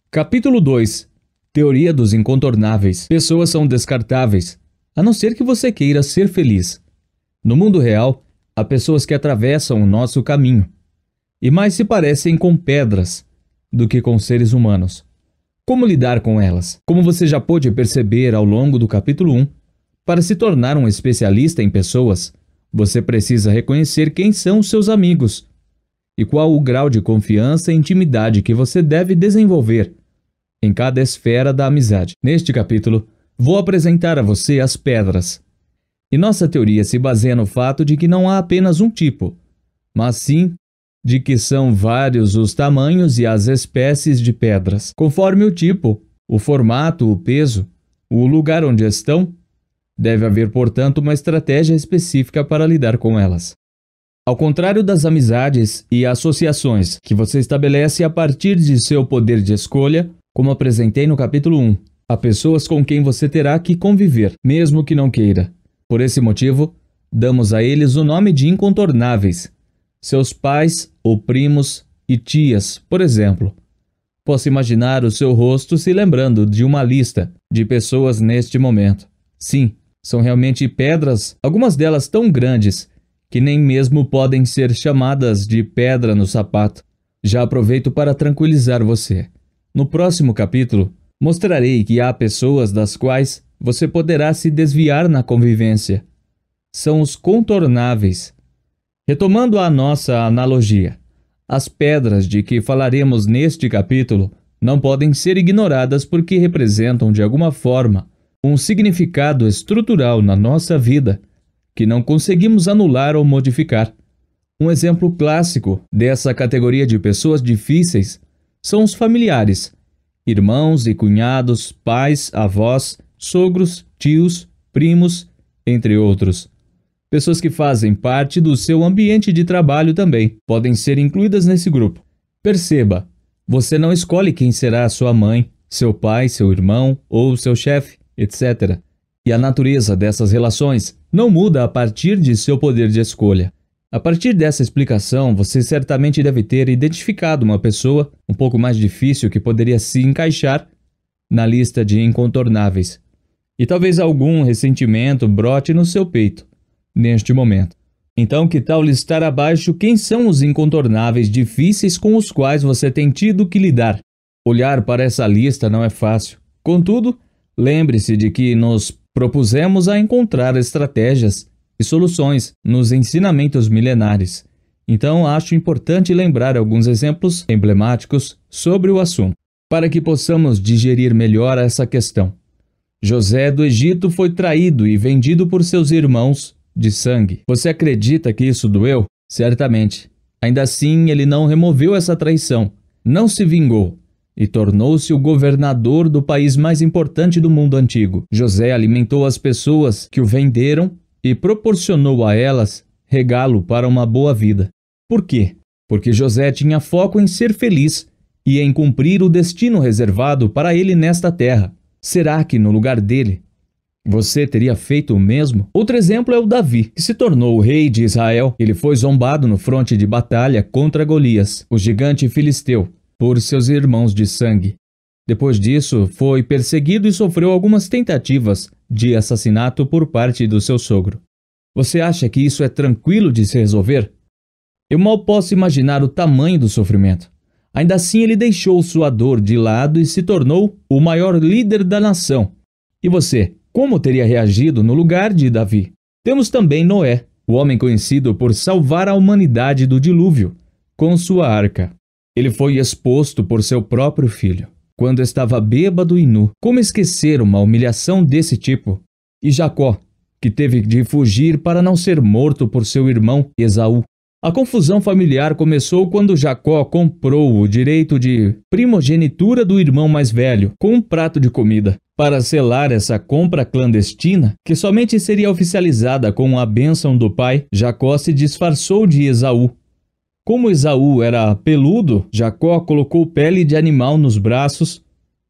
Capítulo 2. Teoria dos incontornáveis. Pessoas são descartáveis, a não ser que você queira ser feliz. No mundo real, há pessoas que atravessam o nosso caminho, e mais se parecem com pedras do que com seres humanos. Como lidar com elas? Como você já pôde perceber ao longo do capítulo 1, para se tornar um especialista em pessoas, você precisa reconhecer quem são os seus amigos e qual o grau de confiança e intimidade que você deve desenvolver em cada esfera da amizade. Neste capítulo, vou apresentar a você as pedras. E nossa teoria se baseia no fato de que não há apenas um tipo, mas sim de que são vários os tamanhos e as espécies de pedras. Conforme o tipo, o formato, o peso, o lugar onde estão, deve haver, portanto, uma estratégia específica para lidar com elas. Ao contrário das amizades e associações que você estabelece a partir de seu poder de escolha, como apresentei no capítulo 1, há pessoas com quem você terá que conviver, mesmo que não queira. Por esse motivo, damos a eles o nome de incontornáveis. Seus pais ou primos e tias, por exemplo. Posso imaginar o seu rosto se lembrando de uma lista de pessoas neste momento. Sim, são realmente pedras, algumas delas tão grandes que nem mesmo podem ser chamadas de pedra no sapato. Já aproveito para tranquilizar você. No próximo capítulo, mostrarei que há pessoas das quais você poderá se desviar na convivência. São os contornáveis. Retomando a nossa analogia, as pedras de que falaremos neste capítulo não podem ser ignoradas porque representam de alguma forma um significado estrutural na nossa vida que não conseguimos anular ou modificar. Um exemplo clássico dessa categoria de pessoas difíceis são os familiares, irmãos e cunhados, pais, avós, sogros, tios, primos, entre outros. Pessoas que fazem parte do seu ambiente de trabalho também podem ser incluídas nesse grupo. Perceba, você não escolhe quem será a sua mãe, seu pai, seu irmão ou seu chefe, etc. E a natureza dessas relações não muda a partir de seu poder de escolha. A partir dessa explicação, você certamente deve ter identificado uma pessoa um pouco mais difícil que poderia se encaixar na lista de incontornáveis. E talvez algum ressentimento brote no seu peito neste momento. Então, que tal listar abaixo quem são os incontornáveis difíceis com os quais você tem tido que lidar? Olhar para essa lista não é fácil. Contudo, lembre-se de que nos propusemos a encontrar estratégias e soluções nos ensinamentos milenares. Então, acho importante lembrar alguns exemplos emblemáticos sobre o assunto, para que possamos digerir melhor essa questão. José do Egito foi traído e vendido por seus irmãos de sangue. Você acredita que isso doeu? Certamente. Ainda assim, ele não removeu essa traição, não se vingou e tornou-se o governador do país mais importante do mundo antigo. José alimentou as pessoas que o venderam e proporcionou a elas regalo para uma boa vida. Por quê? Porque José tinha foco em ser feliz e em cumprir o destino reservado para ele nesta terra. Será que no lugar dele você teria feito o mesmo? Outro exemplo é o Davi, que se tornou o rei de Israel. Ele foi zombado no fronte de batalha contra Golias, o gigante filisteu, por seus irmãos de sangue. Depois disso, foi perseguido e sofreu algumas tentativas de assassinato por parte do seu sogro. Você acha que isso é tranquilo de se resolver? Eu mal posso imaginar o tamanho do sofrimento. Ainda assim, ele deixou sua dor de lado e se tornou o maior líder da nação. E você? Como teria reagido no lugar de Davi? Temos também Noé, o homem conhecido por salvar a humanidade do dilúvio, com sua arca. Ele foi exposto por seu próprio filho, quando estava bêbado e nu. Como esquecer uma humilhação desse tipo? E Jacó, que teve de fugir para não ser morto por seu irmão Esaú. A confusão familiar começou quando Jacó comprou o direito de primogenitura do irmão mais velho com um prato de comida. Para selar essa compra clandestina, que somente seria oficializada com a bênção do pai, Jacó se disfarçou de Esaú. Como Esaú era peludo, Jacó colocou pele de animal nos braços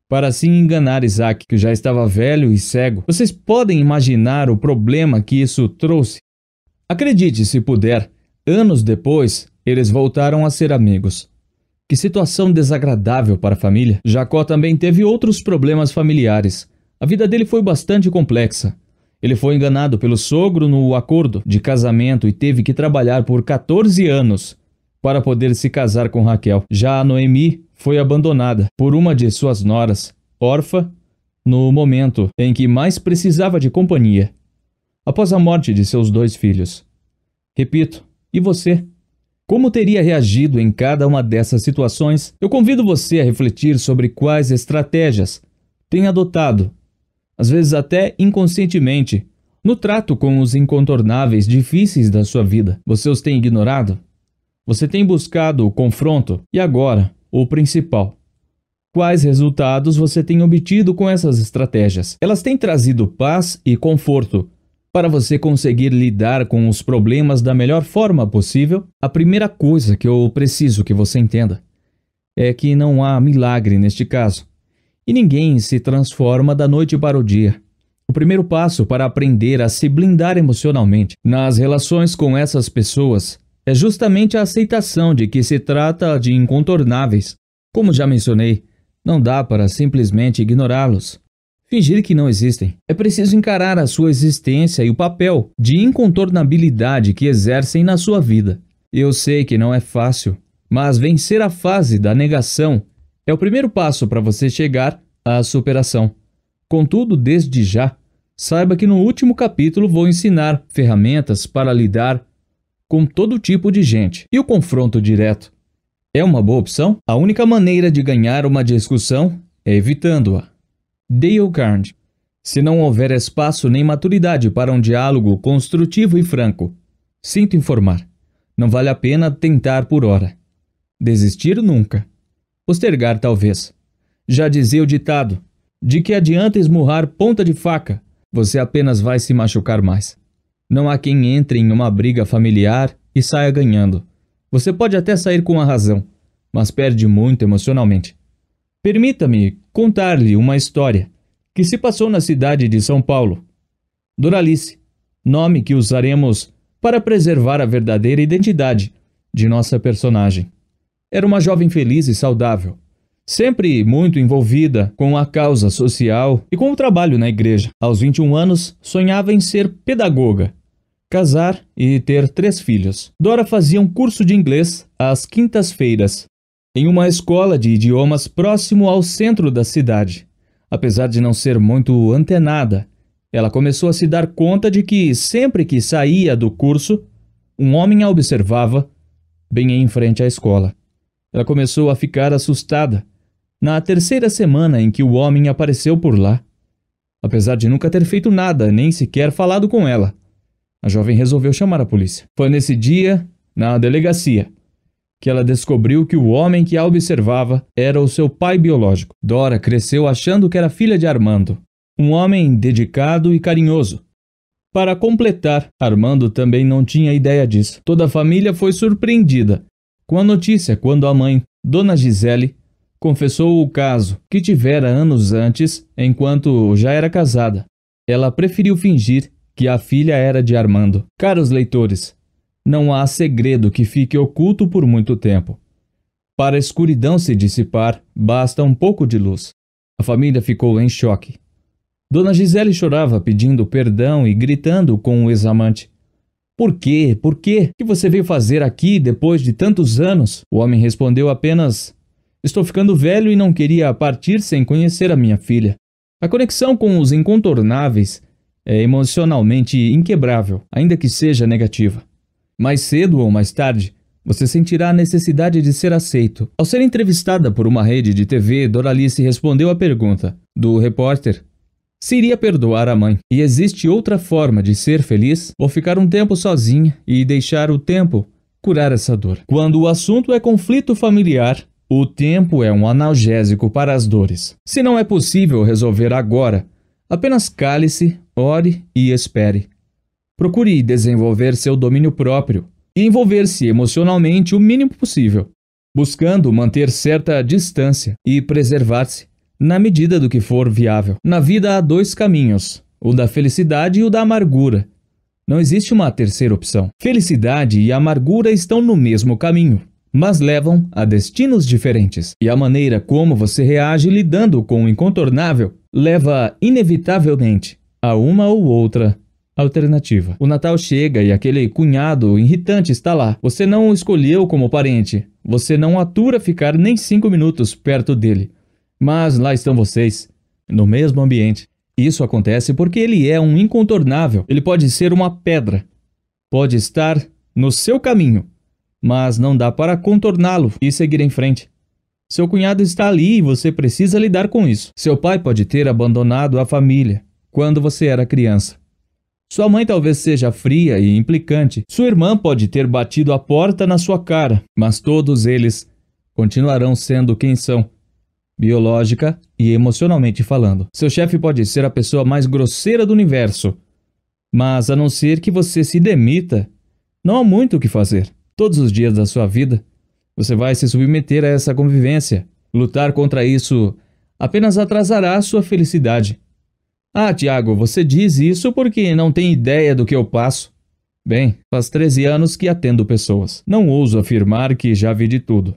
para assim enganar Isaque, que já estava velho e cego. Vocês podem imaginar o problema que isso trouxe? Acredite se puder, anos depois, eles voltaram a ser amigos. Que situação desagradável para a família. Jacó também teve outros problemas familiares. A vida dele foi bastante complexa. Ele foi enganado pelo sogro no acordo de casamento e teve que trabalhar por 14 anos para poder se casar com Raquel. Já Noemi foi abandonada por uma de suas noras, órfã, no momento em que mais precisava de companhia, após a morte de seus 2 filhos. Repito, e você? Como teria reagido em cada uma dessas situações? Eu convido você a refletir sobre quais estratégias tem adotado, às vezes até inconscientemente, no trato com os incontornáveis difíceis da sua vida. Você os tem ignorado? Você tem buscado o confronto? E agora, o principal. Quais resultados você tem obtido com essas estratégias? Elas têm trazido paz e conforto para você conseguir lidar com os problemas da melhor forma possível? A primeira coisa que eu preciso que você entenda é que não há milagre neste caso. E ninguém se transforma da noite para o dia. O primeiro passo para aprender a se blindar emocionalmente nas relações com essas pessoas é justamente a aceitação de que se trata de incontornáveis. Como já mencionei, não dá para simplesmente ignorá-los, fingir que não existem. É preciso encarar a sua existência e o papel de incontornabilidade que exercem na sua vida. Eu sei que não é fácil, mas vencer a fase da negação é o primeiro passo para você chegar à superação. Contudo, desde já, saiba que no último capítulo vou ensinar ferramentas para lidar com todo tipo de gente. E o confronto direto é uma boa opção? A única maneira de ganhar uma discussão é evitando-a. Dale Carnegie. Se não houver espaço nem maturidade para um diálogo construtivo e franco, sinto informar, não vale a pena tentar por hora. Desistir nunca. Postergar talvez. Já dizia o ditado, de que adianta esmurrar ponta de faca, você apenas vai se machucar mais. Não há quem entre em uma briga familiar e saia ganhando. Você pode até sair com a razão, mas perde muito emocionalmente. Permita-me contar-lhe uma história que se passou na cidade de São Paulo. Doralice, nome que usaremos para preservar a verdadeira identidade de nossa personagem. Era uma jovem feliz e saudável, sempre muito envolvida com a causa social e com o trabalho na igreja. Aos 21 anos, sonhava em ser pedagoga, casar e ter 3 filhos. Dora fazia um curso de inglês às quintas-feiras, em uma escola de idiomas próximo ao centro da cidade. Apesar de não ser muito antenada, ela começou a se dar conta de que, sempre que saía do curso, um homem a observava bem em frente à escola. Ela começou a ficar assustada na 3ª semana em que o homem apareceu por lá. Apesar de nunca ter feito nada, nem sequer falado com ela, a jovem resolveu chamar a polícia. Foi nesse dia, na delegacia, que ela descobriu que o homem que a observava era o seu pai biológico. Dora cresceu achando que era filha de Armando, um homem dedicado e carinhoso. Para completar, Armando também não tinha ideia disso. Toda a família foi surpreendida com a notícia quando a mãe, Dona Gisele, confessou o caso que tivera anos antes, enquanto já era casada. Ela preferiu fingir que a filha era de Armando. Caros leitores, não há segredo que fique oculto por muito tempo. Para a escuridão se dissipar, basta um pouco de luz. A família ficou em choque. Dona Gisele chorava pedindo perdão e gritando com o ex-amante. Por quê? Por quê? O que você veio fazer aqui depois de tantos anos? O homem respondeu apenas: estou ficando velho e não queria partir sem conhecer a minha filha. A conexão com os incontornáveis é emocionalmente inquebrável, ainda que seja negativa. Mais cedo ou mais tarde, você sentirá a necessidade de ser aceito. Ao ser entrevistada por uma rede de TV, Doralice respondeu à pergunta do repórter se iria perdoar a mãe. E existe outra forma de ser feliz? Ou ficar um tempo sozinha e deixar o tempo curar essa dor? Quando o assunto é conflito familiar, o tempo é um analgésico para as dores. Se não é possível resolver agora, apenas cale-se, ore e espere. Procure desenvolver seu domínio próprio e envolver-se emocionalmente o mínimo possível, buscando manter certa distância e preservar-se na medida do que for viável. Na vida há 2 caminhos, o da felicidade e o da amargura. Não existe uma terceira opção. Felicidade e amargura estão no mesmo caminho, mas levam a destinos diferentes. E a maneira como você reage lidando com o incontornável leva inevitavelmente a uma ou outra alternativa. O Natal chega e aquele cunhado irritante está lá. Você não o escolheu como parente. Você não atura ficar nem 5 minutos perto dele. Mas lá estão vocês, no mesmo ambiente. Isso acontece porque ele é um incontornável. Ele pode ser uma pedra. Pode estar no seu caminho, mas não dá para contorná-lo e seguir em frente. Seu cunhado está ali e você precisa lidar com isso. Seu pai pode ter abandonado a família quando você era criança. Sua mãe talvez seja fria e implicante. Sua irmã pode ter batido a porta na sua cara, mas todos eles continuarão sendo quem são, biológica e emocionalmente falando. Seu chefe pode ser a pessoa mais grosseira do universo, mas a não ser que você se demita, não há muito o que fazer. Todos os dias da sua vida, você vai se submeter a essa convivência. Lutar contra isso apenas atrasará a sua felicidade. Ah, Tiago, você diz isso porque não tem ideia do que eu passo. Bem, faz 13 anos que atendo pessoas. Não ouso afirmar que já vi de tudo,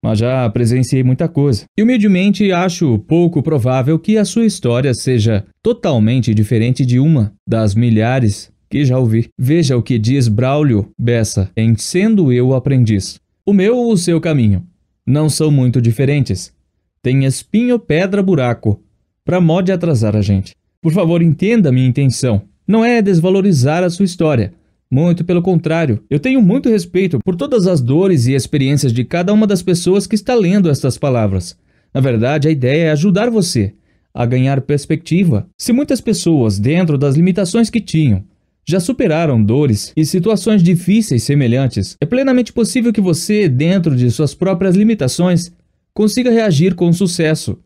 mas já presenciei muita coisa. E humildemente acho pouco provável que a sua história seja totalmente diferente de uma das milhares que já ouvi. Veja o que diz Braulio Bessa em Sendo Eu Aprendiz. O meu ou o seu caminho não são muito diferentes. Tem espinho, pedra, buraco, para mó de atrasar a gente. Por favor, entenda a minha intenção. Não é desvalorizar a sua história. Muito pelo contrário, eu tenho muito respeito por todas as dores e experiências de cada uma das pessoas que está lendo estas palavras. Na verdade, a ideia é ajudar você a ganhar perspectiva. Se muitas pessoas, dentro das limitações que tinham, já superaram dores e situações difíceis semelhantes, é plenamente possível que você, dentro de suas próprias limitações, consiga reagir com sucesso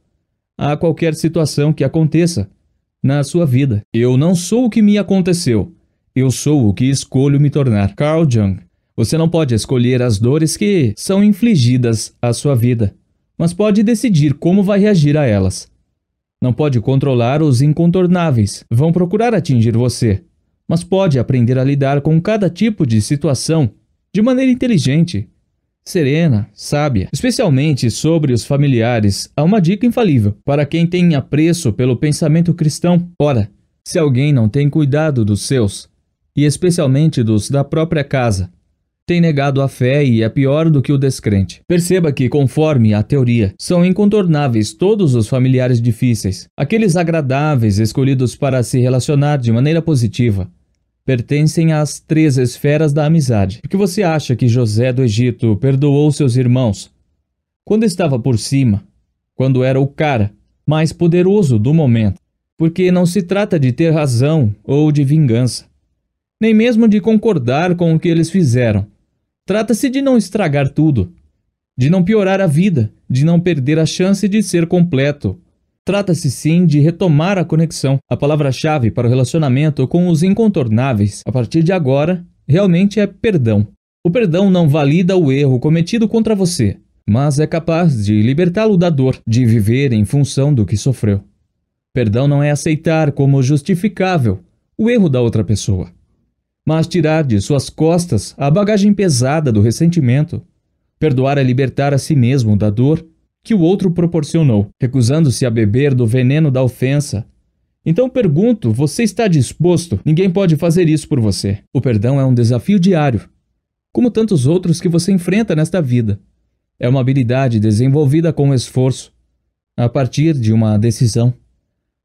a qualquer situação que aconteça na sua vida. Eu não sou o que me aconteceu. Eu sou o que escolho me tornar. Carl Jung. Você não pode escolher as dores que são infligidas à sua vida, mas pode decidir como vai reagir a elas. Não pode controlar os incontornáveis. Vão procurar atingir você, mas pode aprender a lidar com cada tipo de situação de maneira inteligente, serena, sábia. Especialmente sobre os familiares, há uma dica infalível para quem tem apreço pelo pensamento cristão. Ora, se alguém não tem cuidado dos seus, e especialmente dos da própria casa, tem negado a fé e é pior do que o descrente. Perceba que, conforme a teoria, são incontornáveis todos os familiares difíceis. Aqueles agradáveis escolhidos para se relacionar de maneira positiva pertencem às 3 esferas da amizade. Por que você acha que José do Egito perdoou seus irmãos quando estava por cima, quando era o cara mais poderoso do momento? Porque não se trata de ter razão ou de vingança, nem mesmo de concordar com o que eles fizeram. Trata-se de não estragar tudo, de não piorar a vida, de não perder a chance de ser completo. Trata-se sim de retomar a conexão. A palavra-chave para o relacionamento com os incontornáveis, a partir de agora, realmente é perdão. O perdão não valida o erro cometido contra você, mas é capaz de libertá-lo da dor, de viver em função do que sofreu. Perdão não é aceitar como justificável o erro da outra pessoa, mas tirar de suas costas a bagagem pesada do ressentimento. Perdoar é libertar a si mesmo da dor que o outro proporcionou, recusando-se a beber do veneno da ofensa. Então pergunto, você está disposto? Ninguém pode fazer isso por você. O perdão é um desafio diário, como tantos outros que você enfrenta nesta vida. É uma habilidade desenvolvida com esforço, a partir de uma decisão.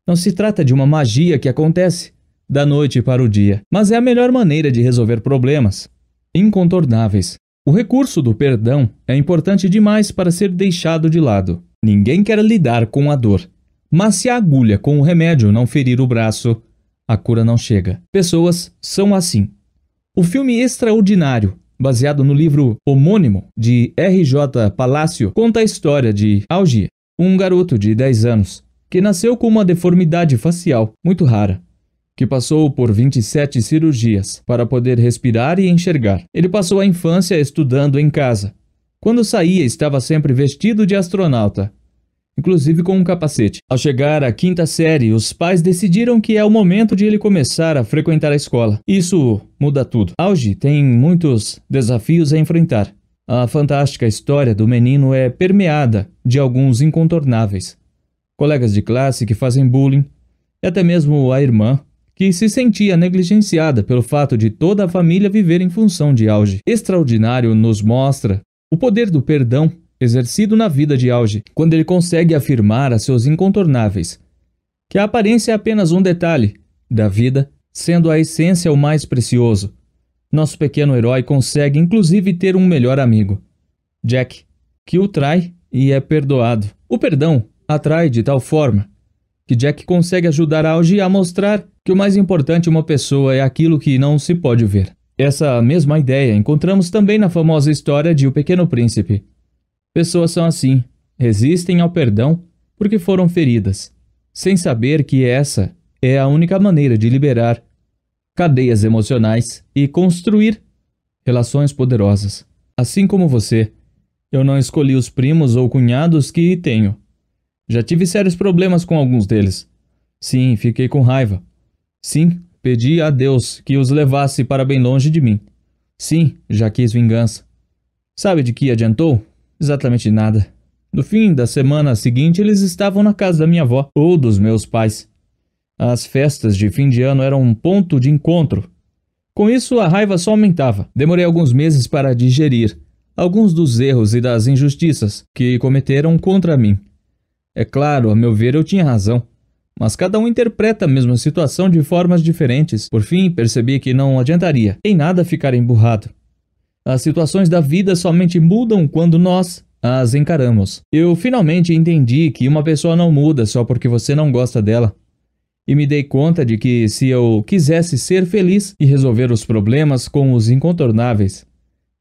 Não se trata de uma magia que acontece da noite para o dia, mas é a melhor maneira de resolver problemas incontornáveis. O recurso do perdão é importante demais para ser deixado de lado. Ninguém quer lidar com a dor, mas se a agulha com o remédio não ferir o braço, a cura não chega. Pessoas são assim. O filme Extraordinário, baseado no livro homônimo de R.J. Palacio, conta a história de Algie, um garoto de 10 anos, que nasceu com uma deformidade facial muito rara, que passou por 27 cirurgias para poder respirar e enxergar. Ele passou a infância estudando em casa. Quando saía, estava sempre vestido de astronauta, inclusive com um capacete. Ao chegar à 5ª série, os pais decidiram que é o momento de ele começar a frequentar a escola. Isso muda tudo. Algie tem muitos desafios a enfrentar. A fantástica história do menino é permeada de alguns incontornáveis. Colegas de classe que fazem bullying, e até mesmo a irmã, que se sentia negligenciada pelo fato de toda a família viver em função de Auge. Extraordinário nos mostra o poder do perdão exercido na vida de Auge, quando ele consegue afirmar a seus incontornáveis que a aparência é apenas um detalhe da vida, sendo a essência o mais precioso. Nosso pequeno herói consegue inclusive ter um melhor amigo, Jack, que o trai e é perdoado. O perdão atrai de tal forma que Jack consegue ajudar Auge a mostrar que o mais importante em uma pessoa é aquilo que não se pode ver. Essa mesma ideia encontramos também na famosa história de O Pequeno Príncipe. Pessoas são assim, resistem ao perdão porque foram feridas, sem saber que essa é a única maneira de liberar cadeias emocionais e construir relações poderosas. Assim como você, eu não escolhi os primos ou cunhados que tenho. Já tive sérios problemas com alguns deles. Sim, fiquei com raiva. Sim, pedi a Deus que os levasse para bem longe de mim. Sim, já quis vingança. Sabe de que adiantou? Exatamente nada. No fim da semana seguinte, eles estavam na casa da minha avó ou dos meus pais. As festas de fim de ano eram um ponto de encontro. Com isso, a raiva só aumentava. Demorei alguns meses para digerir alguns dos erros e das injustiças que cometeram contra mim. É claro, a meu ver, eu tinha razão. Mas cada um interpreta a mesma situação de formas diferentes. Por fim, percebi que não adiantaria em nada ficar emburrado. As situações da vida somente mudam quando nós as encaramos. Eu finalmente entendi que uma pessoa não muda só porque você não gosta dela. E me dei conta de que se eu quisesse ser feliz e resolver os problemas com os incontornáveis,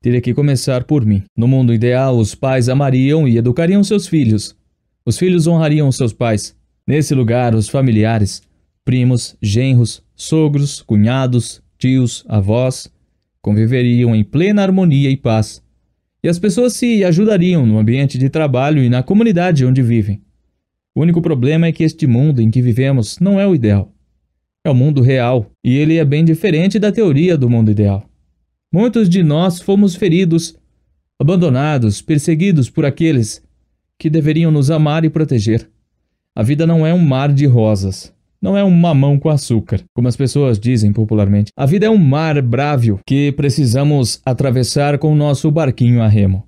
teria que começar por mim. No mundo ideal, os pais amariam e educariam seus filhos. Os filhos honrariam seus pais. Nesse lugar, os familiares, primos, genros, sogros, cunhados, tios, avós, conviveriam em plena harmonia e paz. E as pessoas se ajudariam no ambiente de trabalho e na comunidade onde vivem. O único problema é que este mundo em que vivemos não é o ideal. É o mundo real, e ele é bem diferente da teoria do mundo ideal. Muitos de nós fomos feridos, abandonados, perseguidos por aqueles que deveriam nos amar e proteger. A vida não é um mar de rosas. Não é um mamão com açúcar, como as pessoas dizem popularmente. A vida é um mar brávio que precisamos atravessar com o nosso barquinho a remo.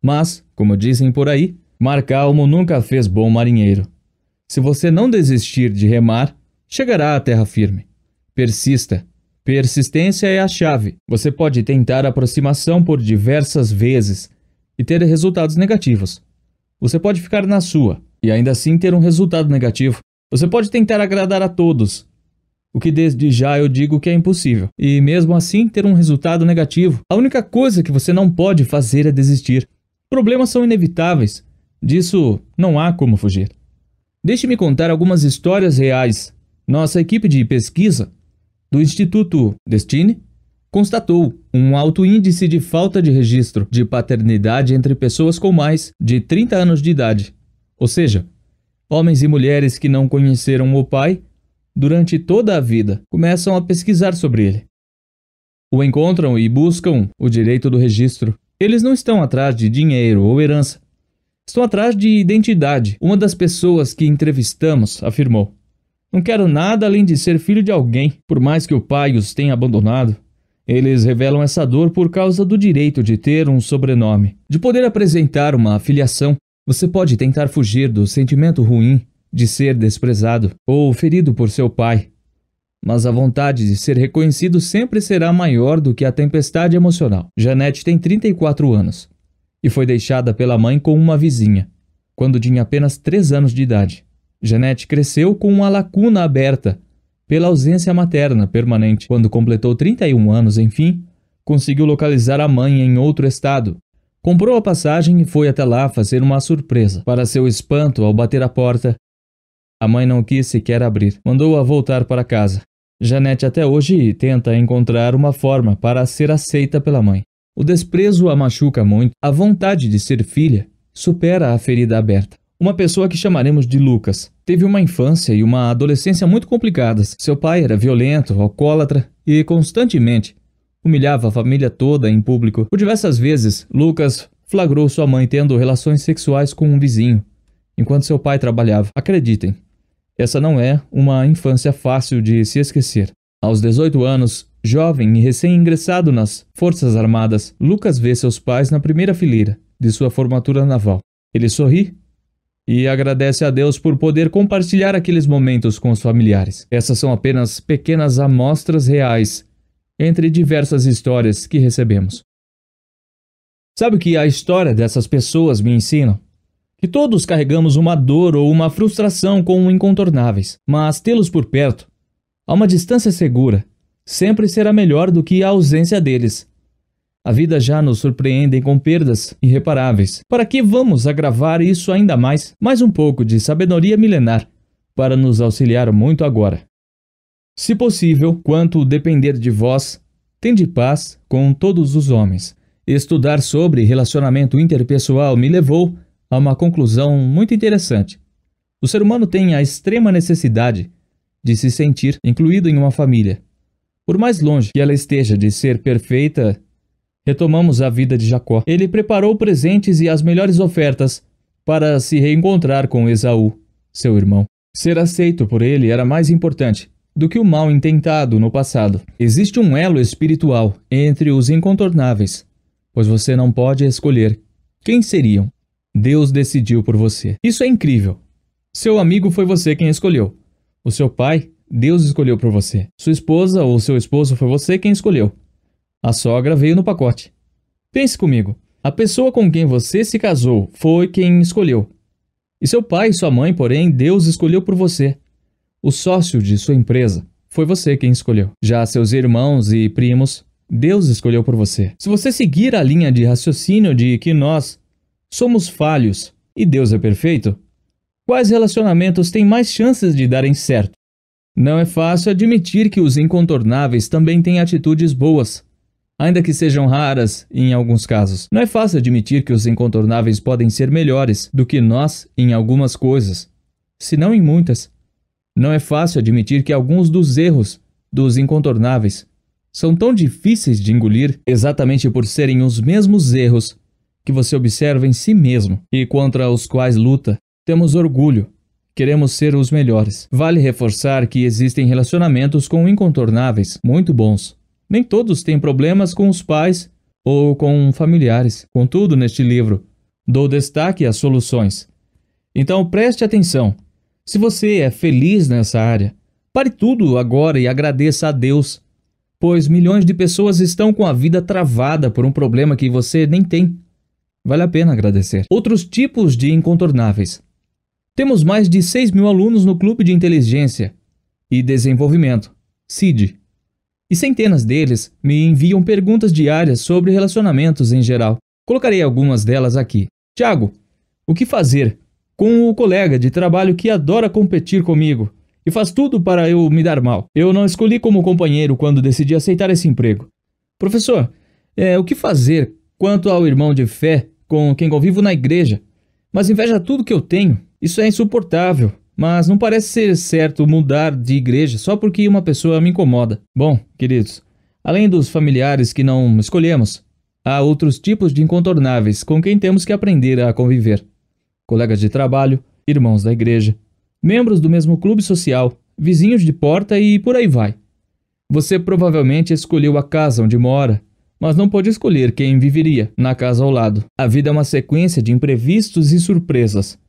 Mas, como dizem por aí, mar calmo nunca fez bom marinheiro. Se você não desistir de remar, chegará à terra firme. Persista. Persistência é a chave. Você pode tentar aproximação por diversas vezes e ter resultados negativos. Você pode ficar na sua e ainda assim ter um resultado negativo. Você pode tentar agradar a todos, o que desde já eu digo que é impossível, e mesmo assim ter um resultado negativo. A única coisa que você não pode fazer é desistir. Problemas são inevitáveis, disso não há como fugir. Deixe-me contar algumas histórias reais. Nossa equipe de pesquisa do Instituto Destiny constatou um alto índice de falta de registro de paternidade entre pessoas com mais de 30 anos de idade, ou seja, homens e mulheres que não conheceram o pai durante toda a vida começam a pesquisar sobre ele. O encontram e buscam o direito do registro. Eles não estão atrás de dinheiro ou herança. Estão atrás de identidade. Uma das pessoas que entrevistamos afirmou: "Não quero nada além de ser filho de alguém, por mais que o pai os tenha abandonado." Eles revelam essa dor por causa do direito de ter um sobrenome, de poder apresentar uma filiação. Você pode tentar fugir do sentimento ruim de ser desprezado ou ferido por seu pai, mas a vontade de ser reconhecido sempre será maior do que a tempestade emocional. Janete tem 34 anos e foi deixada pela mãe com uma vizinha, quando tinha apenas 3 anos de idade. Janete cresceu com uma lacuna aberta pela ausência materna permanente. Quando completou 31 anos, enfim, conseguiu localizar a mãe em outro estado. Comprou a passagem e foi até lá fazer uma surpresa. Para seu espanto, ao bater a porta, a mãe não quis sequer abrir. Mandou-a voltar para casa. Janete até hoje tenta encontrar uma forma para ser aceita pela mãe. O desprezo a machuca muito. A vontade de ser filha supera a ferida aberta. Uma pessoa que chamaremos de Lucas teve uma infância e uma adolescência muito complicadas. Seu pai era violento, alcoólatra e constantemente humilhava a família toda em público. Por diversas vezes, Lucas flagrou sua mãe tendo relações sexuais com um vizinho, enquanto seu pai trabalhava. Acreditem, essa não é uma infância fácil de se esquecer. Aos 18 anos, jovem e recém-ingressado nas Forças Armadas, Lucas vê seus pais na primeira fileira de sua formatura naval. Ele sorri e agradece a Deus por poder compartilhar aqueles momentos com os familiares. Essas são apenas pequenas amostras reais entre diversas histórias que recebemos. Sabe o que a história dessas pessoas me ensina? Que todos carregamos uma dor ou uma frustração com incontornáveis, mas tê-los por perto, a uma distância segura, sempre será melhor do que a ausência deles. A vida já nos surpreende com perdas irreparáveis. Para que vamos agravar isso ainda mais? Mais um pouco de sabedoria milenar para nos auxiliar muito agora. Se possível, quanto depender de vós, tende paz com todos os homens. Estudar sobre relacionamento interpessoal me levou a uma conclusão muito interessante. O ser humano tem a extrema necessidade de se sentir incluído em uma família. Por mais longe que ela esteja de ser perfeita, retomamos a vida de Jacó. Ele preparou presentes e as melhores ofertas para se reencontrar com Esaú, seu irmão. Ser aceito por ele era mais importante do que o mal intentado no passado. Existe um elo espiritual entre os incontornáveis, pois você não pode escolher quem seriam. Deus decidiu por você. Isso é incrível. Seu amigo foi você quem escolheu. O seu pai, Deus escolheu por você. Sua esposa ou seu esposo foi você quem escolheu. A sogra veio no pacote. Pense comigo. A pessoa com quem você se casou foi quem escolheu. E seu pai e sua mãe, porém, Deus escolheu por você. O sócio de sua empresa foi você quem escolheu. Já seus irmãos e primos, Deus escolheu por você. Se você seguir a linha de raciocínio de que nós somos falhos e Deus é perfeito, quais relacionamentos têm mais chances de darem certo? Não é fácil admitir que os incontornáveis também têm atitudes boas, ainda que sejam raras em alguns casos. Não é fácil admitir que os incontornáveis podem ser melhores do que nós em algumas coisas, se não em muitas. Não é fácil admitir que alguns dos erros dos incontornáveis são tão difíceis de engolir exatamente por serem os mesmos erros que você observa em si mesmo e contra os quais luta. Temos orgulho, queremos ser os melhores. Vale reforçar que existem relacionamentos com incontornáveis muito bons. Nem todos têm problemas com os pais ou com familiares. Contudo, neste livro, dou destaque às soluções. Então preste atenção. Se você é feliz nessa área, pare tudo agora e agradeça a Deus, pois milhões de pessoas estão com a vida travada por um problema que você nem tem. Vale a pena agradecer. Outros tipos de incontornáveis. Temos mais de 6.000 alunos no Clube de Inteligência e Desenvolvimento, CID, e centenas deles me enviam perguntas diárias sobre relacionamentos em geral. Colocarei algumas delas aqui. Tiago, o que fazer com o colega de trabalho que adora competir comigo e faz tudo para eu me dar mal? Eu não escolhi como companheiro quando decidi aceitar esse emprego. Professor, o que fazer quanto ao irmão de fé com quem convivo na igreja, mas inveja tudo que eu tenho? Isso é insuportável, mas não parece ser certo mudar de igreja só porque uma pessoa me incomoda. Bom, queridos, além dos familiares que não escolhemos, há outros tipos de incontornáveis com quem temos que aprender a conviver. Colegas de trabalho, irmãos da igreja, membros do mesmo clube social, vizinhos de porta e por aí vai. Você provavelmente escolheu a casa onde mora, mas não pode escolher quem viveria na casa ao lado. A vida é uma sequência de imprevistos e surpresas.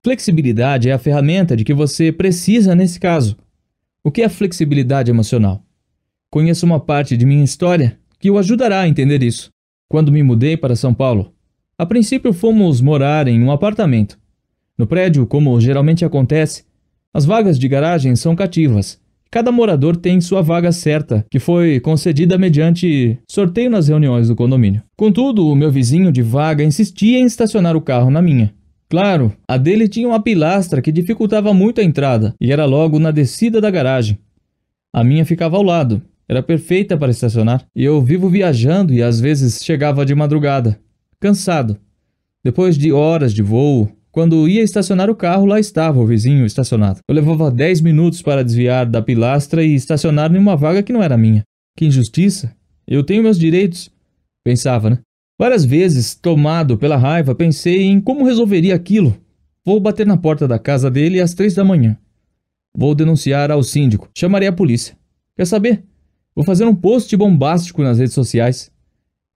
Flexibilidade é a ferramenta de que você precisa nesse caso. O que é flexibilidade emocional? Conheço uma parte de minha história que o ajudará a entender isso. Quando me mudei para São Paulo, a princípio fomos morar em um apartamento. No prédio, como geralmente acontece, as vagas de garagem são cativas. Cada morador tem sua vaga certa, que foi concedida mediante sorteio nas reuniões do condomínio. Contudo, o meu vizinho de vaga insistia em estacionar o carro na minha. Claro, a dele tinha uma pilastra que dificultava muito a entrada, e era logo na descida da garagem. A minha ficava ao lado, era perfeita para estacionar, e eu vivo viajando e às vezes chegava de madrugada, cansado. Depois de horas de voo, quando ia estacionar o carro, lá estava o vizinho estacionado. Eu levava 10 minutos para desviar da pilastra e estacionar em uma vaga que não era minha. Que injustiça! eu tenho meus direitos, pensava, né? Várias vezes, tomado pela raiva, pensei em como resolveria aquilo. Vou bater na porta da casa dele às 3 da manhã. Vou denunciar ao síndico. Chamarei a polícia. Quer saber? Vou fazer um post bombástico nas redes sociais.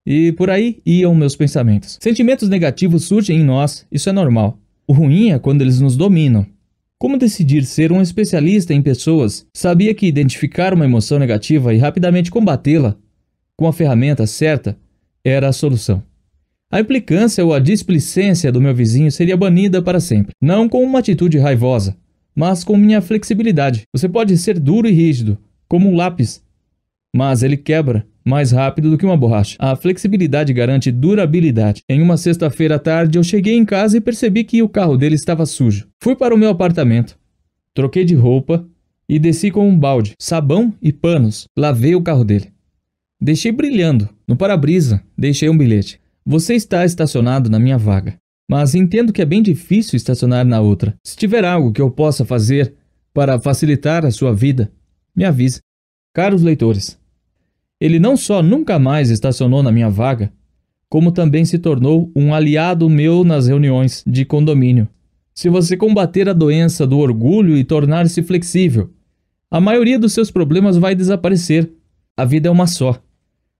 E por aí iam meus pensamentos. Sentimentos negativos surgem em nós, isso é normal. O ruim é quando eles nos dominam. Como decidir ser um especialista em pessoas? Sabia que identificar uma emoção negativa e rapidamente combatê-la com a ferramenta certa era a solução. A implicância ou a displicência do meu vizinho seria banida para sempre. Não com uma atitude raivosa, mas com minha flexibilidade. Você pode ser duro e rígido, como um lápis, mas ele quebra mais rápido do que uma borracha. A flexibilidade garante durabilidade. Em uma sexta-feira à tarde, eu cheguei em casa e percebi que o carro dele estava sujo. Fui para o meu apartamento, troquei de roupa e desci com um balde, sabão e panos. Lavei o carro dele. Deixei brilhando. No para-brisa, deixei um bilhete. Você está estacionado na minha vaga, mas entendo que é bem difícil estacionar na outra. Se tiver algo que eu possa fazer para facilitar a sua vida, me avise. Caros leitores, ele não só nunca mais estacionou na minha vaga, como também se tornou um aliado meu nas reuniões de condomínio. Se você combater a doença do orgulho e tornar-se flexível, a maioria dos seus problemas vai desaparecer. A vida é uma só.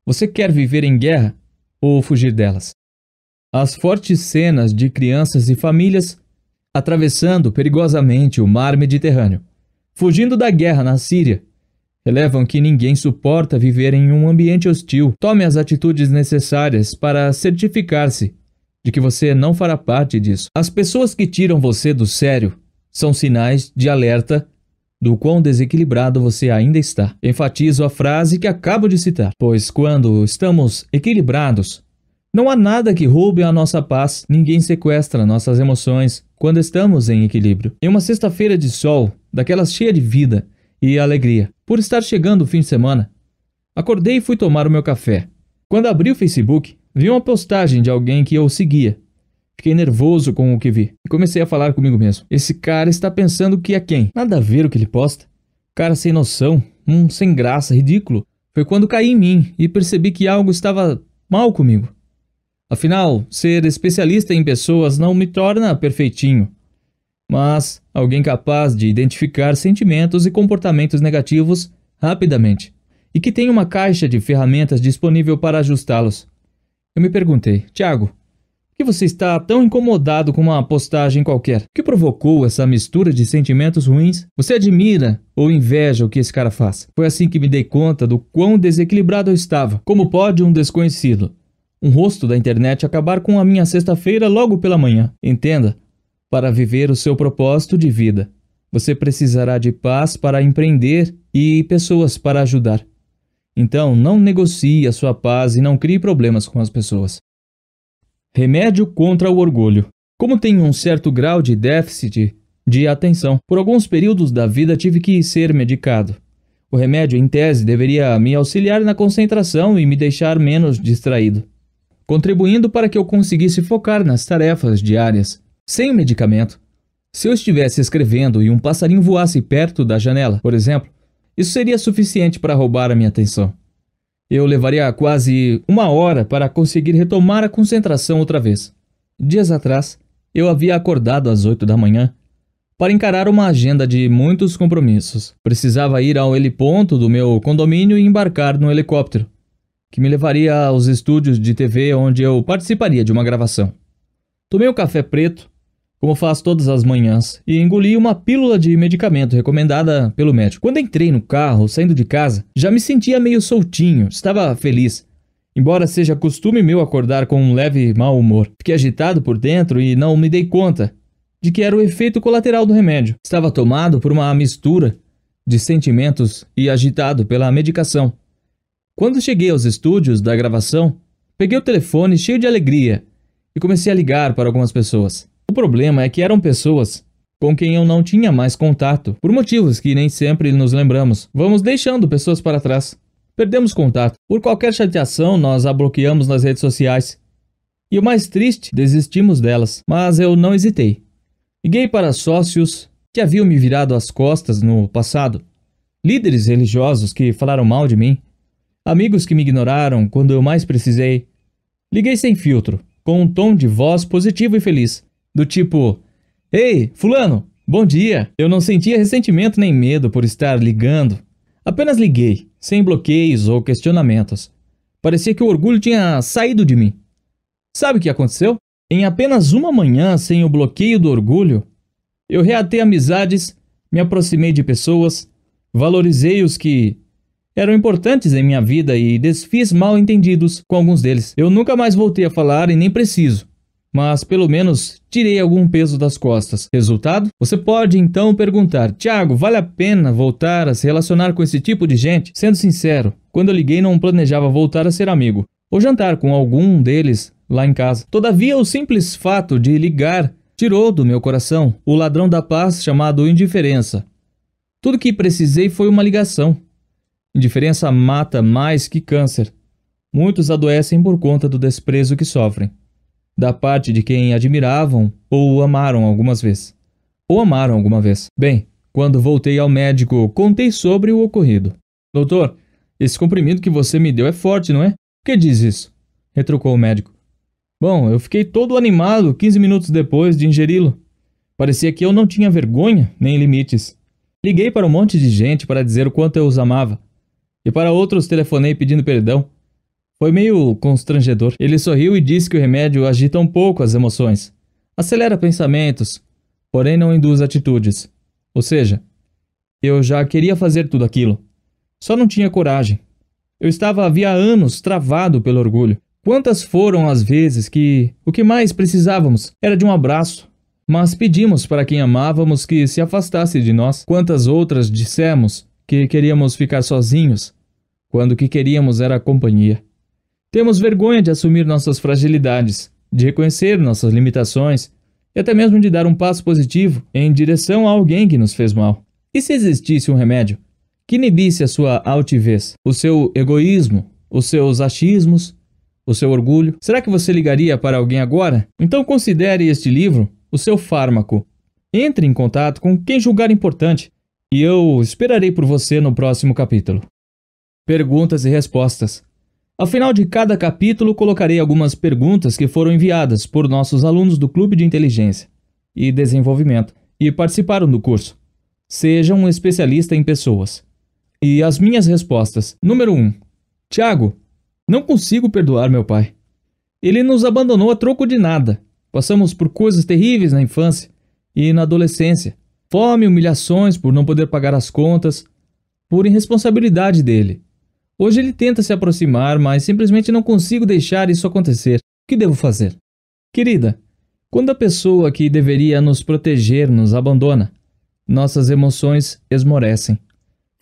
Você quer viver em guerra ou fugir delas? As fortes cenas de crianças e famílias atravessando perigosamente o mar Mediterrâneo, fugindo da guerra na Síria, relevam que ninguém suporta viver em um ambiente hostil. Tome as atitudes necessárias para certificar-se de que você não fará parte disso. As pessoas que tiram você do sério são sinais de alerta do quão desequilibrado você ainda está. Enfatizo a frase que acabo de citar, pois quando estamos equilibrados, não há nada que roube a nossa paz, ninguém sequestra nossas emoções quando estamos em equilíbrio. Em uma sexta-feira de sol, daquelas cheia de vida e alegria, por estar chegando o fim de semana, acordei e fui tomar o meu café. Quando abri o Facebook, vi uma postagem de alguém que eu seguia. Fiquei nervoso com o que vi e comecei a falar comigo mesmo. Esse cara está pensando que é quem? Nada a ver o que ele posta. Cara sem noção, sem graça, ridículo. Foi quando caí em mim e percebi que algo estava mal comigo. Afinal, ser especialista em pessoas não me torna perfeitinho, mas alguém capaz de identificar sentimentos e comportamentos negativos rapidamente e que tem uma caixa de ferramentas disponível para ajustá-los. Eu me perguntei, Tiago, por que você está tão incomodado com uma postagem qualquer? O que provocou essa mistura de sentimentos ruins? Você admira ou inveja o que esse cara faz? Foi assim que me dei conta do quão desequilibrado eu estava. Como pode um desconhecido, um rosto da internet, acabar com a minha sexta-feira logo pela manhã? Entenda, para viver o seu propósito de vida, você precisará de paz para empreender e pessoas para ajudar. Então, não negocie a sua paz e não crie problemas com as pessoas. Remédio contra o orgulho. Como tenho um certo grau de déficit de atenção, por alguns períodos da vida tive que ser medicado. O remédio, em tese, deveria me auxiliar na concentração e me deixar menos distraído, contribuindo para que eu conseguisse focar nas tarefas diárias. Sem o medicamento, se eu estivesse escrevendo e um passarinho voasse perto da janela, por exemplo, isso seria suficiente para roubar a minha atenção. Eu levaria quase 1 hora para conseguir retomar a concentração outra vez. Dias atrás, eu havia acordado às 8 da manhã para encarar uma agenda de muitos compromissos. Precisava ir ao heliponto do meu condomínio e embarcar no helicóptero, que me levaria aos estúdios de TV onde eu participaria de uma gravação. Tomei um café preto, como faço todas as manhãs, e engoli uma pílula de medicamento recomendada pelo médico. Quando entrei no carro, saindo de casa, já me sentia meio soltinho, estava feliz. Embora seja costume meu acordar com um leve mau humor. Fiquei agitado por dentro e não me dei conta de que era o efeito colateral do remédio. Estava tomado por uma mistura de sentimentos e agitado pela medicação. Quando cheguei aos estúdios da gravação, peguei o telefone cheio de alegria e comecei a ligar para algumas pessoas. O problema é que eram pessoas com quem eu não tinha mais contato, por motivos que nem sempre nos lembramos. Vamos deixando pessoas para trás. Perdemos contato. Por qualquer chateação, nós a bloqueamos nas redes sociais. E o mais triste, desistimos delas. Mas eu não hesitei. Liguei para sócios que haviam me virado as costas no passado, líderes religiosos que falaram mal de mim, Amigos que me ignoraram quando eu mais precisei. Liguei sem filtro, com um tom de voz positivo e feliz, do tipo: Ei, fulano, bom dia! Eu não sentia ressentimento nem medo por estar ligando. Apenas liguei, sem bloqueios ou questionamentos. Parecia que o orgulho tinha saído de mim. Sabe o que aconteceu? Em apenas uma manhã, sem o bloqueio do orgulho, eu reatei amizades, me aproximei de pessoas, valorizei os que eram importantes em minha vida e desfiz mal-entendidos com alguns deles. Eu nunca mais voltei a falar e nem preciso, mas pelo menos tirei algum peso das costas. Resultado? Você pode então perguntar: Thiago, vale a pena voltar a se relacionar com esse tipo de gente? Sendo sincero, quando eu liguei não planejava voltar a ser amigo ou jantar com algum deles lá em casa. Todavia, o simples fato de ligar tirou do meu coração o ladrão da paz chamado indiferença. Tudo que precisei foi uma ligação. Indiferença mata mais que câncer. Muitos adoecem por conta do desprezo que sofrem, da parte de quem admiravam ou amaram algumas vezes. Bem, quando voltei ao médico, contei sobre o ocorrido. Doutor, esse comprimido que você me deu é forte, não é? Por que diz isso? Retrucou o médico. Bom, eu fiquei todo animado 15 minutos depois de ingeri-lo. Parecia que eu não tinha vergonha nem limites. Liguei para um monte de gente para dizer o quanto eu os amava. E para outros telefonei pedindo perdão. Foi meio constrangedor. Ele sorriu e disse que o remédio agita um pouco as emoções. Acelera pensamentos, porém não induz atitudes. Ou seja, eu já queria fazer tudo aquilo. Só não tinha coragem. Eu estava havia anos travado pelo orgulho. Quantas foram as vezes que o que mais precisávamos era de um abraço, mas pedimos para quem amávamos que se afastasse de nós. Quantas outras dissemos que queríamos ficar sozinhos, quando o que queríamos era a companhia. Temos vergonha de assumir nossas fragilidades, de reconhecer nossas limitações e até mesmo de dar um passo positivo em direção a alguém que nos fez mal. E se existisse um remédio que inibisse a sua altivez, o seu egoísmo, os seus achismos, o seu orgulho? Será que você ligaria para alguém agora? Então considere este livro o seu fármaco. Entre em contato com quem julgar importante e eu esperarei por você no próximo capítulo. Perguntas e respostas. Ao final de cada capítulo colocarei algumas perguntas que foram enviadas por nossos alunos do Clube de Inteligência e Desenvolvimento e participaram do curso. Seja um especialista em pessoas. E as minhas respostas. Número 1. Thiago, não consigo perdoar meu pai. Ele nos abandonou a troco de nada. Passamos por coisas terríveis na infância e na adolescência. Fome, humilhações por não poder pagar as contas, por irresponsabilidade dele. Hoje ele tenta se aproximar, mas simplesmente não consigo deixar isso acontecer. O que devo fazer? Querida, quando a pessoa que deveria nos proteger nos abandona, nossas emoções esmorecem.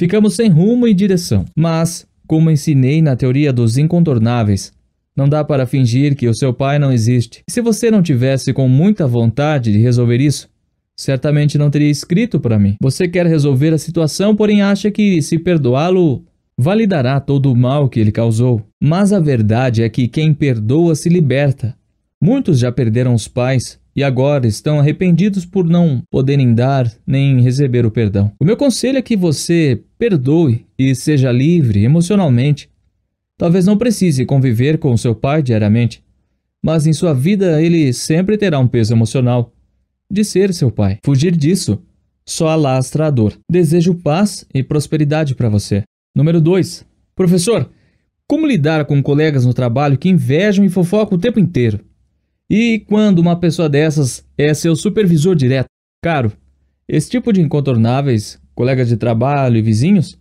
Ficamos sem rumo e direção. Mas, como ensinei na teoria dos incontornáveis, não dá para fingir que o seu pai não existe. E se você não tivesse com muita vontade de resolver isso, certamente não teria escrito para mim. Você quer resolver a situação, porém acha que, se perdoá-lo, validará todo o mal que ele causou. Mas a verdade é que quem perdoa se liberta. Muitos já perderam os pais e agora estão arrependidos por não poderem dar nem receber o perdão. O meu conselho é que você perdoe e seja livre emocionalmente. Talvez não precise conviver com seu pai diariamente, mas em sua vida ele sempre terá um peso emocional de ser seu pai. Fugir disso só alastra a dor. Desejo paz e prosperidade para você. Número 2. Professor, como lidar com colegas no trabalho que invejam e fofocam o tempo inteiro? E quando uma pessoa dessas é seu supervisor direto? Caro, esse tipo de incontornáveis, colegas de trabalho e vizinhos,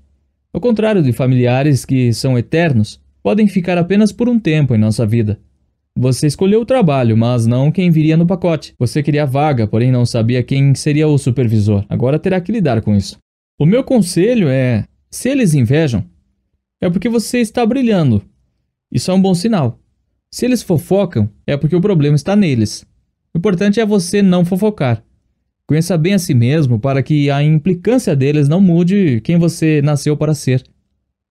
ao contrário de familiares que são eternos, podem ficar apenas por um tempo em nossa vida. Você escolheu o trabalho, mas não quem viria no pacote. Você queria a vaga, porém não sabia quem seria o supervisor. Agora terá que lidar com isso. O meu conselho é, se eles invejam, é porque você está brilhando. Isso é um bom sinal. Se eles fofocam, é porque o problema está neles. O importante é você não fofocar. Conheça bem a si mesmo para que a implicância deles não mude quem você nasceu para ser.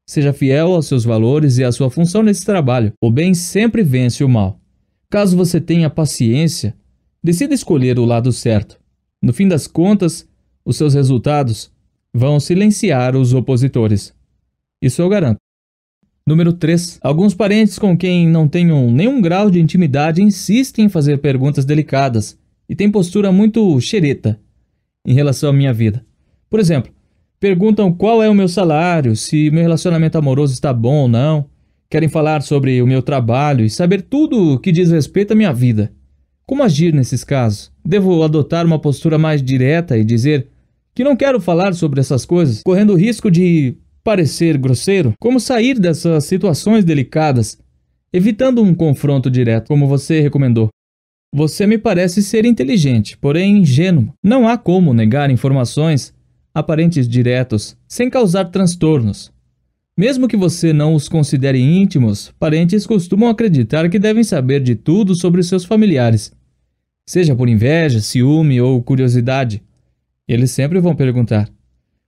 Seja fiel aos seus valores e à sua função nesse trabalho. O bem sempre vence o mal. Caso você tenha paciência, decida escolher o lado certo. No fim das contas, os seus resultados vão silenciar os opositores. Isso eu garanto. Número 3. Alguns parentes com quem não tenho nenhum grau de intimidade insistem em fazer perguntas delicadas e têm postura muito xereta em relação à minha vida. Por exemplo, perguntam qual é o meu salário, se meu relacionamento amoroso está bom ou não, querem falar sobre o meu trabalho e saber tudo o que diz respeito à minha vida. Como agir nesses casos? Devo adotar uma postura mais direta e dizer que não quero falar sobre essas coisas, correndo o risco de parecer grosseiro? Como sair dessas situações delicadas, evitando um confronto direto, como você recomendou? Você me parece ser inteligente, porém ingênuo. Não há como negar informações aparentes diretos sem causar transtornos. Mesmo que você não os considere íntimos, parentes costumam acreditar que devem saber de tudo sobre seus familiares, seja por inveja, ciúme ou curiosidade. Eles sempre vão perguntar.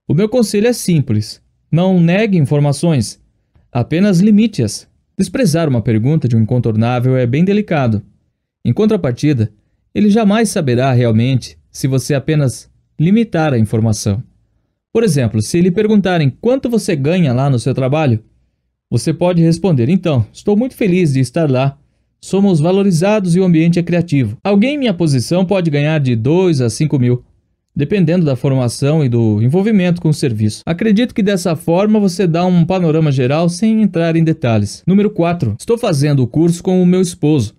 O meu conselho é simples: não negue informações, apenas limite-as. Desprezar uma pergunta de um incontornável é bem delicado. Em contrapartida, ele jamais saberá realmente se você apenas limitar a informação. Por exemplo, se lhe perguntarem quanto você ganha lá no seu trabalho, você pode responder: então, estou muito feliz de estar lá. Somos valorizados e o ambiente é criativo. Alguém em minha posição pode ganhar de 2 a 5 mil, dependendo da formação e do envolvimento com o serviço. Acredito que dessa forma você dá um panorama geral sem entrar em detalhes. Número 4. Estou fazendo o curso com o meu esposo.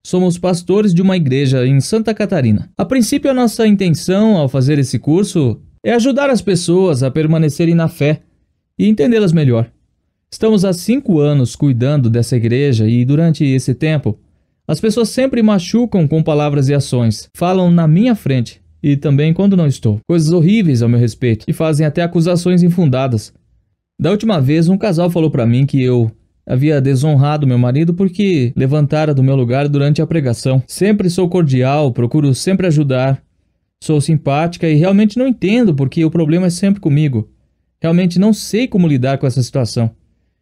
Somos pastores de uma igreja em Santa Catarina. A princípio, a nossa intenção ao fazer esse curso é ajudar as pessoas a permanecerem na fé e entendê-las melhor. Estamos há 5 anos cuidando dessa igreja e, durante esse tempo, as pessoas sempre machucam com palavras e ações, falam na minha frente e também quando não estou, coisas horríveis ao meu respeito e fazem até acusações infundadas. Da última vez, um casal falou para mim que eu havia desonrado meu marido porque levantara do meu lugar durante a pregação. Sempre sou cordial, procuro sempre ajudar. Sou simpática e realmente não entendo porque o problema é sempre comigo. Realmente não sei como lidar com essa situação.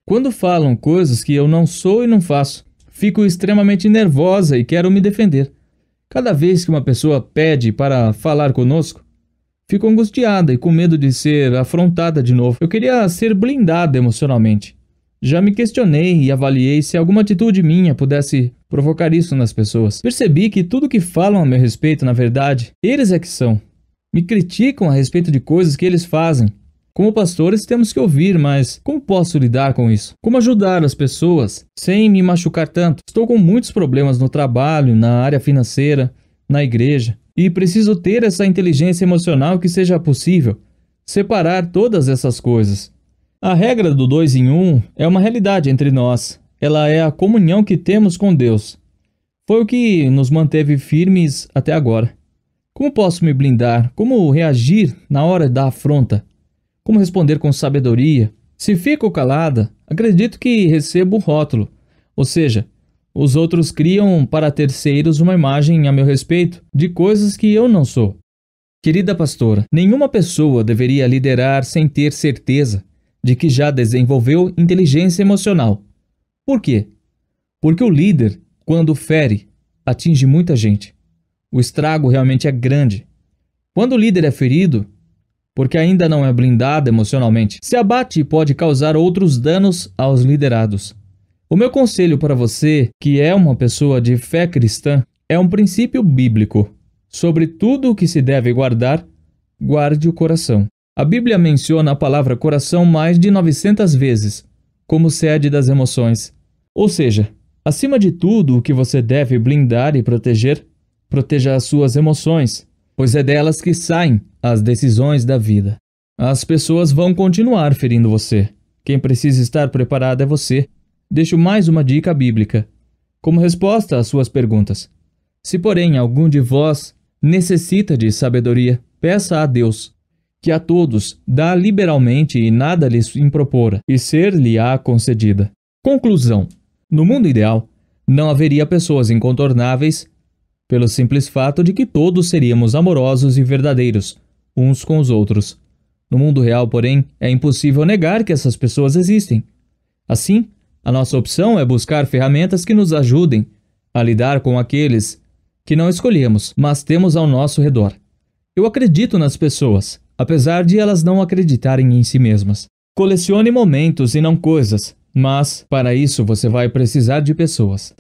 Quando falam coisas que eu não sou e não faço, fico extremamente nervosa e quero me defender. Cada vez que uma pessoa pede para falar conosco, fico angustiada e com medo de ser afrontada de novo. Eu queria ser blindada emocionalmente. Já me questionei e avaliei se alguma atitude minha pudesse provocar isso nas pessoas. Percebi que tudo que falam a meu respeito, na verdade, eles é que são. Me criticam a respeito de coisas que eles fazem. Como pastores temos que ouvir, mas como posso lidar com isso? Como ajudar as pessoas sem me machucar tanto? Estou com muitos problemas no trabalho, na área financeira, na igreja, e preciso ter essa inteligência emocional que seja possível separar todas essas coisas. A regra do 2 em 1 é uma realidade entre nós. Ela é a comunhão que temos com Deus. Foi o que nos manteve firmes até agora. Como posso me blindar? Como reagir na hora da afronta? Como responder com sabedoria? Se fico calada, acredito que recebo o rótulo. Ou seja, os outros criam para terceiros uma imagem a meu respeito de coisas que eu não sou. Querida pastora, nenhuma pessoa deveria liderar sem ter certeza de que já desenvolveu inteligência emocional. Por quê? Porque o líder, quando fere, atinge muita gente. O estrago realmente é grande. Quando o líder é ferido, porque ainda não é blindado emocionalmente, se abate e pode causar outros danos aos liderados. O meu conselho para você, que é uma pessoa de fé cristã, é um princípio bíblico. Sobre tudo o que se deve guardar, guarde o coração. A Bíblia menciona a palavra coração mais de 900 vezes, como sede das emoções. Ou seja, acima de tudo o que você deve blindar e proteger, proteja as suas emoções, pois é delas que saem as decisões da vida. As pessoas vão continuar ferindo você. Quem precisa estar preparado é você. Deixo mais uma dica bíblica, como resposta às suas perguntas. Se, porém, algum de vós necessita de sabedoria, peça a Deus, que a todos dá liberalmente e nada lhes impropora, e ser-lhe-á concedida. Conclusão. No mundo ideal, não haveria pessoas incontornáveis, pelo simples fato de que todos seríamos amorosos e verdadeiros, uns com os outros. No mundo real, porém, é impossível negar que essas pessoas existem. Assim, a nossa opção é buscar ferramentas que nos ajudem a lidar com aqueles que não escolhemos, mas temos ao nosso redor. Eu acredito nas pessoas, apesar de elas não acreditarem em si mesmas. Colecione momentos e não coisas. Mas, para isso, você vai precisar de pessoas.